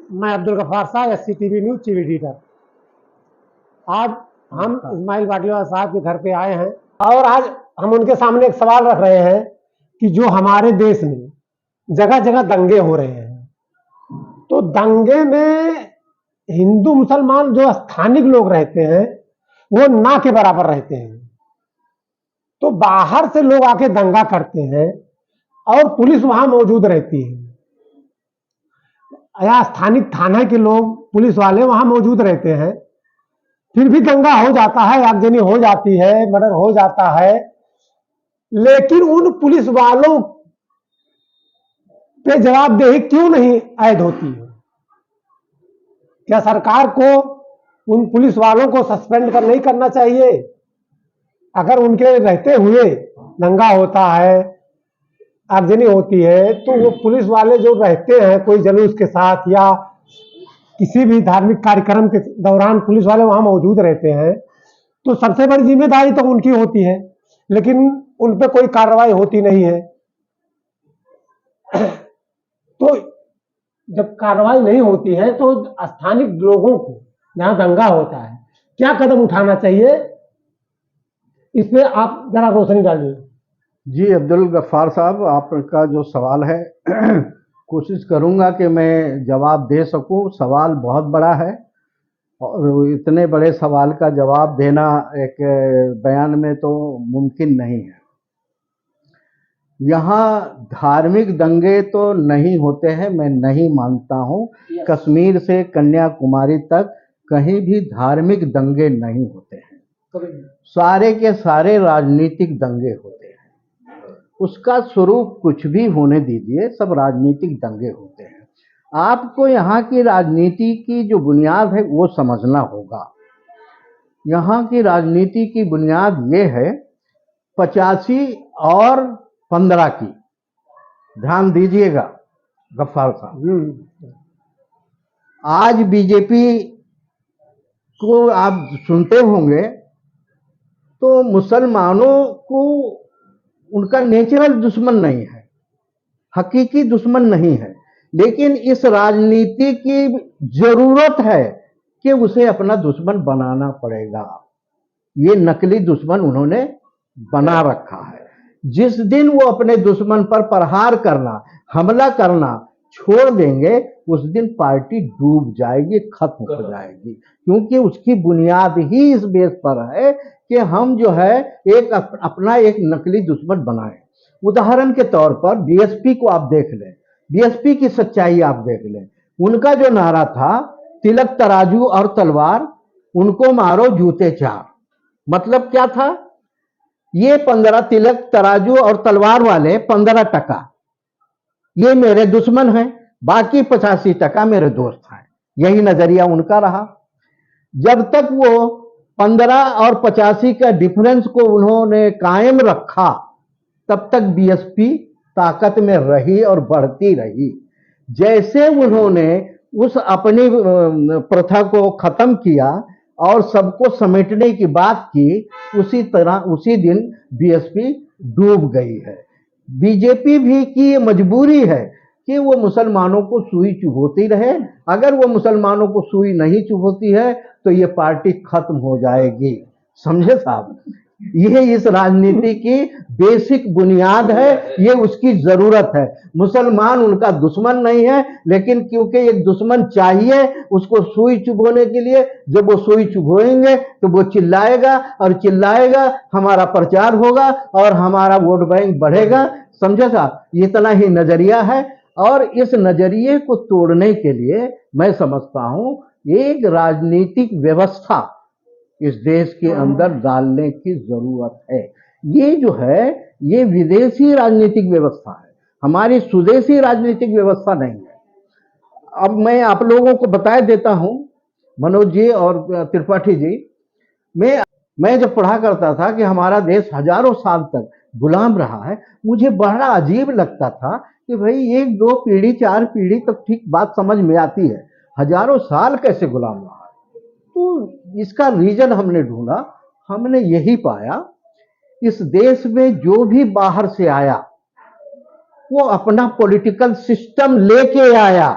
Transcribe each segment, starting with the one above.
मैं अब्दुल गफ्फार साहब, SCTV news chief editor. आज हम इस्माइल बाटलीवाला साहब के घर पे आए हैं और आज हम उनके सामने एक सवाल रख रहे हैं कि जो हमारे देश में जगह जगह दंगे हो रहे हैं, तो दंगे में हिंदू मुसलमान जो स्थानिक लोग रहते हैं वो ना के बराबर रहते हैं। तो बाहर से लोग आके दंगा करते हैं और पुलिस वहां मौजूद रहती है, या स्थानिक थाना के लोग पुलिस वाले वहां मौजूद रहते हैं, फिर भी दंगा हो जाता है, आगजनी हो जाती है, मर्डर हो जाता है, लेकिन उन पुलिस वालों पे जवाबदेही क्यों नहीं ऐड होती है? क्या सरकार को उन पुलिस वालों को सस्पेंड नहीं करना चाहिए? अगर उनके रहते हुए दंगा होता है, आगजनी होती है, तो वो पुलिस वाले जो रहते हैं कोई जुलूस के साथ या किसी भी धार्मिक कार्यक्रम के दौरान पुलिस वाले वहां मौजूद रहते हैं, तो सबसे बड़ी जिम्मेदारी तो उनकी होती है, लेकिन उन पर कोई कार्रवाई होती नहीं है। तो जब कार्रवाई नहीं होती है तो स्थानिक लोगों को, जहां दंगा होता है, क्या कदम उठाना चाहिए, इस पे आप जरा रोशनी डालिए। जी अब्दुल गफ्फार साहब, आपका जो सवाल है कोशिश करूंगा कि मैं जवाब दे सकूं। सवाल बहुत बड़ा है और इतने बड़े सवाल का जवाब देना एक बयान में तो मुमकिन नहीं है। यहाँ धार्मिक दंगे तो नहीं होते हैं, मैं नहीं मानता हूँ। कश्मीर से कन्याकुमारी तक कहीं भी धार्मिक दंगे नहीं होते हैं, सारे के सारे राजनीतिक दंगे होते हैं। उसका स्वरूप कुछ भी होने दीजिए, सब राजनीतिक दंगे होते हैं। आपको यहाँ की राजनीति की जो बुनियाद है वो समझना होगा। यहाँ की राजनीति की बुनियाद ये है 85 और 15 की। ध्यान दीजिएगा गफ्फार साहब, आज बीजेपी को आप सुनते होंगे तो मुसलमानों को उनका नेचुरल दुश्मन नहीं है, हकीकी दुश्मन नहीं है, लेकिन इस राजनीति की जरूरत है कि उसे अपना दुश्मन बनाना पड़ेगा। ये नकली दुश्मन उन्होंने बना रखा है। जिस दिन वो अपने दुश्मन पर प्रहार करना, हमला करना छोड़ देंगे, उस दिन पार्टी डूब जाएगी, खत्म हो जाएगी, क्योंकि उसकी बुनियाद ही इस बेस पर है कि हम जो है एक अपना एक नकली दुश्मन बनाएं। उदाहरण के तौर पर बीएसपी को आप देख लें, बीएसपी की सच्चाई आप देख लें। उनका जो नारा था, तिलक तराजू और तलवार, उनको मारो जूते चार। मतलब क्या था? ये 15 तिलक तराजू और तलवार वाले 15 टका ये मेरे दुश्मन हैं, बाकी 85 टका मेरे दोस्त हैं। यही नजरिया उनका रहा। जब तक वो 15 और 85 का डिफरेंस को उन्होंने कायम रखा, तब तक बीएसपी ताकत में रही और बढ़ती रही। जैसे उन्होंने उस अपनी प्रथा को खत्म किया और सबको समेटने की बात की, उसी तरह उसी दिन बीएसपी डूब गई है। बीजेपी भी की ये मजबूरी है कि वो मुसलमानों को सुई चुभोती रहे। अगर वो मुसलमानों को सुई नहीं चुभोती है तो ये पार्टी खत्म हो जाएगी। समझे साहब? ये इस राजनीति की बेसिक बुनियाद है, ये उसकी जरूरत है। मुसलमान उनका दुश्मन नहीं है, लेकिन क्योंकि एक दुश्मन चाहिए उसको सुई चुभोने के लिए, जब वो सुई चुभोएंगे तो वो चिल्लाएगा और चिल्लाएगा, हमारा प्रचार होगा और हमारा वोट बैंक बढ़ेगा। समझे साहब? इतना ही नजरिया है और इस नजरिए को तोड़ने के लिए मैं समझता हूं एक राजनीतिक व्यवस्था इस देश के अंदर डालने की जरूरत है। ये जो है ये विदेशी राजनीतिक व्यवस्था है, हमारी स्वदेशी राजनीतिक व्यवस्था नहीं है। अब मैं आप लोगों को बता देता हूं, मनोज जी और त्रिपाठी जी, मैं जब पढ़ा करता था कि हमारा देश हजारों साल तक गुलाम रहा है, मुझे बड़ा अजीब लगता था कि भाई 1 2 पीढ़ी 4 पीढ़ी तक ठीक बात समझ में आती है, हजारों साल कैसे गुलाम रहा। तो इसका रीजन हमने ढूंढा, हमने यही पाया, इस देश में जो भी बाहर से आया वो अपना पॉलिटिकल सिस्टम लेके आया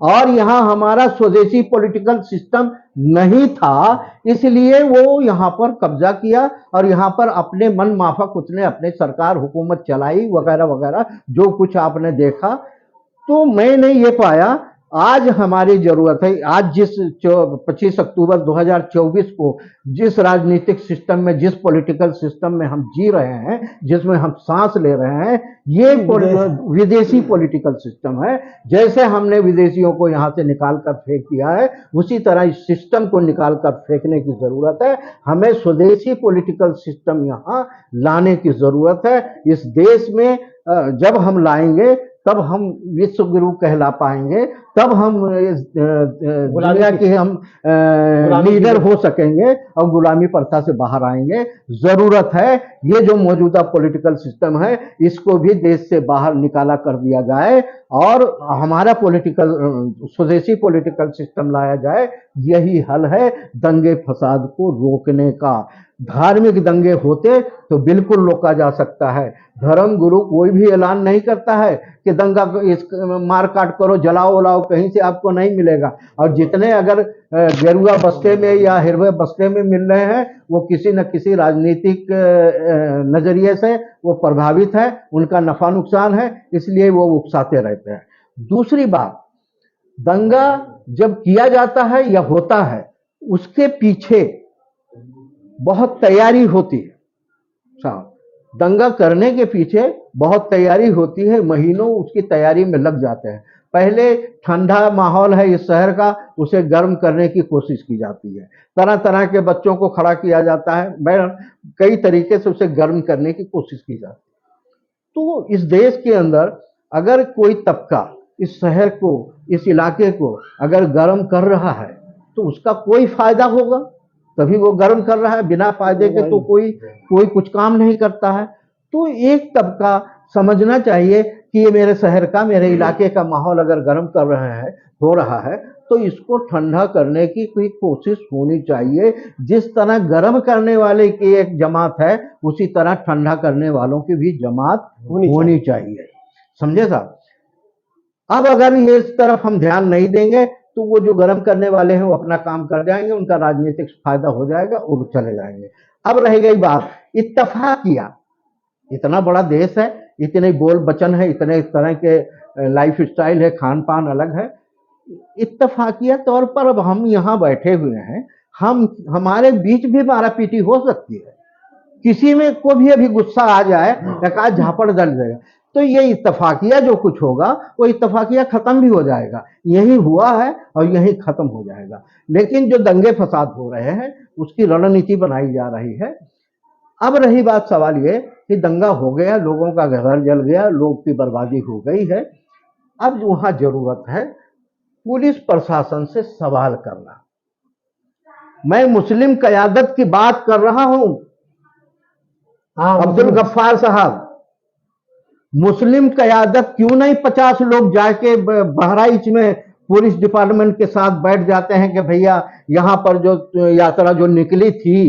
और यहाँ हमारा स्वदेशी पॉलिटिकल सिस्टम नहीं था, इसलिए वो यहाँ पर कब्जा किया और यहाँ पर अपने मन माफक उसने अपने सरकार हुकूमत चलाई वगैरह वगैरह, जो कुछ आपने देखा। तो मैंने ये पाया आज हमारी जरूरत है, आज जिस 25 अक्टूबर 2024 को जिस राजनीतिक सिस्टम में, जिस पॉलिटिकल सिस्टम में हम जी रहे हैं, जिसमें हम सांस ले रहे हैं, ये विदेशी पॉलिटिकल सिस्टम है। जैसे हमने विदेशियों को यहाँ से निकाल कर फेंक दिया है, उसी तरह इस सिस्टम को निकाल कर फेंकने की जरूरत है। हमें स्वदेशी पॉलिटिकल सिस्टम यहाँ लाने की जरूरत है। इस देश में जब हम लाएंगे तब हम विश्व गुरु कहला पाएंगे, तब हम दुनिया के हम लीडर हो सकेंगे और गुलामी प्रथा से बाहर आएंगे। जरूरत है ये जो मौजूदा पॉलिटिकल सिस्टम है इसको भी देश से बाहर निकाला कर दिया जाए और हमारा पॉलिटिकल स्वदेशी पॉलिटिकल सिस्टम लाया जाए। यही हल है दंगे फसाद को रोकने का। धार्मिक दंगे होते तो बिल्कुल रोका जा सकता है। धर्म गुरु कोई भी ऐलान नहीं करता है कि दंगा मार काट करो, जलाओ उलाओ, कहीं से आपको नहीं मिलेगा। और जितने अगर गेरुआ बस्ते में या हिरवे बस्ते में मिल रहे हैं वो किसी न किसी राजनीतिक नजरिए से वो प्रभावित है, उनका नफा नुकसान है, इसलिए वो उकसाते रहते हैं। दूसरी बात, दंगा जब किया जाता है या होता है उसके पीछे बहुत तैयारी होती है साहब। दंगा करने के पीछे बहुत तैयारी होती है, महीनों उसकी तैयारी में लग जाते हैं। पहले ठंडा माहौल है इस शहर का, उसे गर्म करने की कोशिश की जाती है, तरह तरह के बच्चों को खड़ा किया जाता है, कई तरीके से उसे गर्म करने की कोशिश की जाती है। तो इस देश के अंदर अगर कोई तबका इस शहर को, इस इलाके को अगर गर्म कर रहा है तो उसका कोई फायदा होगा, तभी वो गर्म कर रहा है। बिना फायदे के तो कोई कुछ काम नहीं करता है। तो एक तबका समझना चाहिए कि ये मेरे शहर का, मेरे इलाके का माहौल अगर गर्म कर रहे हैं, हो रहा है, तो इसको ठंडा करने की कोई कोशिश होनी चाहिए। जिस तरह गर्म करने वाले की एक जमात है, उसी तरह ठंडा करने वालों की भी जमात होनी चाहिए। समझे साहब? अब अगर ये इस तरफ हम ध्यान नहीं देंगे तो वो जो गर्म करने वाले हैं वो अपना काम कर जाएंगे, उनका राजनीतिक फायदा हो जाएगा और वो चले जाएंगे। अब रह गई बात इत्तफाकिया। इतना बड़ा देश है, इतने बोल बचन है, इतने तरह के लाइफ स्टाइल है, खान पान अलग है। इत्तफाकिया तौर पर अब हम यहाँ बैठे हुए हैं, हमारे बीच भी मारा पीटी हो सकती है, किसी में को भी अभी गुस्सा आ जाए, एक आध झापड़ डल जाएगा, तो ये इत्तफाकिया जो कुछ होगा वो इत्तफाकिया खत्म भी हो जाएगा। यही हुआ है और यही खत्म हो जाएगा। लेकिन जो दंगे फसाद हो रहे हैं उसकी रणनीति बनाई जा रही है। अब रही बात, सवाल ये कि दंगा हो गया, लोगों का घर जल गया, लोग की बर्बादी हो गई है। अब वहां जरूरत है पुलिस प्रशासन से सवाल करना। मैं मुस्लिम क़यादत की बात कर रहा हूं, अब्दुल गफ्फार साहब। मुस्लिम क़यादत क्यों नहीं 50 लोग जाके बहराइच में पुलिस डिपार्टमेंट के साथ बैठ जाते हैं कि भैया यहाँ पर जो यात्रा जो निकली थी,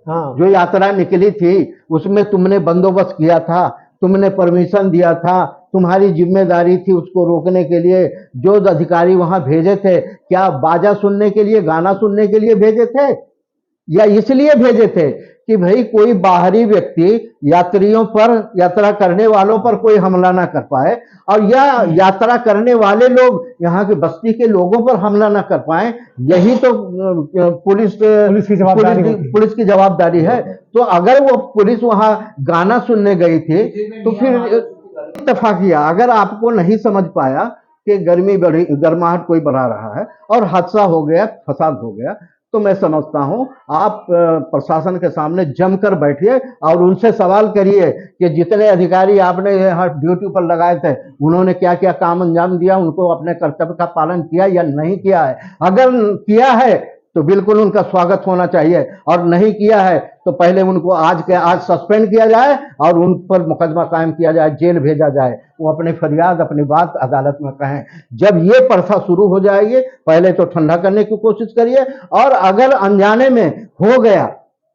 जो यात्रा निकली थी उसमें तुमने बंदोबस्त किया था, तुमने परमिशन दिया था, तुम्हारी जिम्मेदारी थी उसको रोकने के लिए। जो अधिकारी वहां भेजे थे, क्या बाजा सुनने के लिए, गाना सुनने के लिए भेजे थे या इसलिए भेजे थे कि भाई कोई बाहरी व्यक्ति यात्रियों पर, यात्रा करने वालों पर कोई हमला ना कर पाए और या यात्रा करने वाले लोग यहाँ के बस्ती के लोगों पर हमला ना कर पाए। यही तो पुलिस की जवाबदारी है। तो अगर वो पुलिस वहां गाना सुनने गई थी तो फिर इत्तफाकिया, अगर आपको नहीं समझ पाया कि गर्मी बढ़ी, गर्माहट कोई बढ़ा रहा है और हादसा हो गया, फसाद हो गया, तो मैं समझता हूं आप प्रशासन के सामने जमकर बैठिए और उनसे सवाल करिए कि जितने अधिकारी आपने यहाँ ड्यूटी पर लगाए थे उन्होंने क्या क्या काम अंजाम दिया, उनको अपने कर्तव्य का पालन किया या नहीं किया है। अगर किया है तो बिल्कुल उनका स्वागत होना चाहिए, और नहीं किया है तो पहले उनको आज सस्पेंड किया जाए और उन पर मुकदमा कायम किया जाए, जेल भेजा जाए। वो अपनी फरियाद, अपनी बात अदालत में कहें। जब ये प्रथा शुरू हो जाएगी, पहले तो ठंडा करने की कोशिश करिए, और अगर अनजाने में हो गया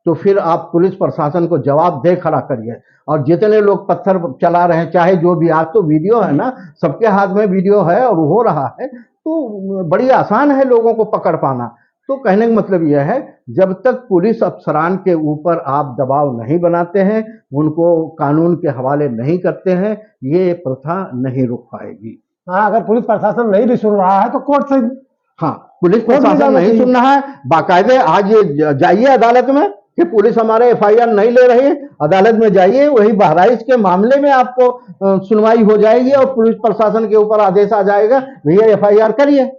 तो फिर आप पुलिस प्रशासन को जवाब दे खड़ा करिए। और जितने लोग पत्थर चला रहे हैं, चाहे जो भी, आज तो वीडियो है ना, सबके हाथ में वीडियो है और हो रहा है, तो बड़ी आसान है लोगों को पकड़ पाना। तो कहने का मतलब यह है, जब तक पुलिस अफसरान के ऊपर आप दबाव नहीं बनाते हैं, उनको कानून के हवाले नहीं करते हैं, ये प्रथा नहीं रुक पाएगी। हाँ, अगर पुलिस प्रशासन नहीं भी सुन रहा है तो कोर्ट से, हाँ, पुलिस कोर्ट में प्रशासन जाना नहीं चाहिए। सुन रहा है, बाकायदे आज ये जाइए अदालत में कि पुलिस हमारे एफआईआर नहीं ले रही है, अदालत में जाइए, वही बहराइच के मामले में आपको सुनवाई हो जाएगी और पुलिस प्रशासन के ऊपर आदेश आ जाएगा, भैया एफआईआर करिए।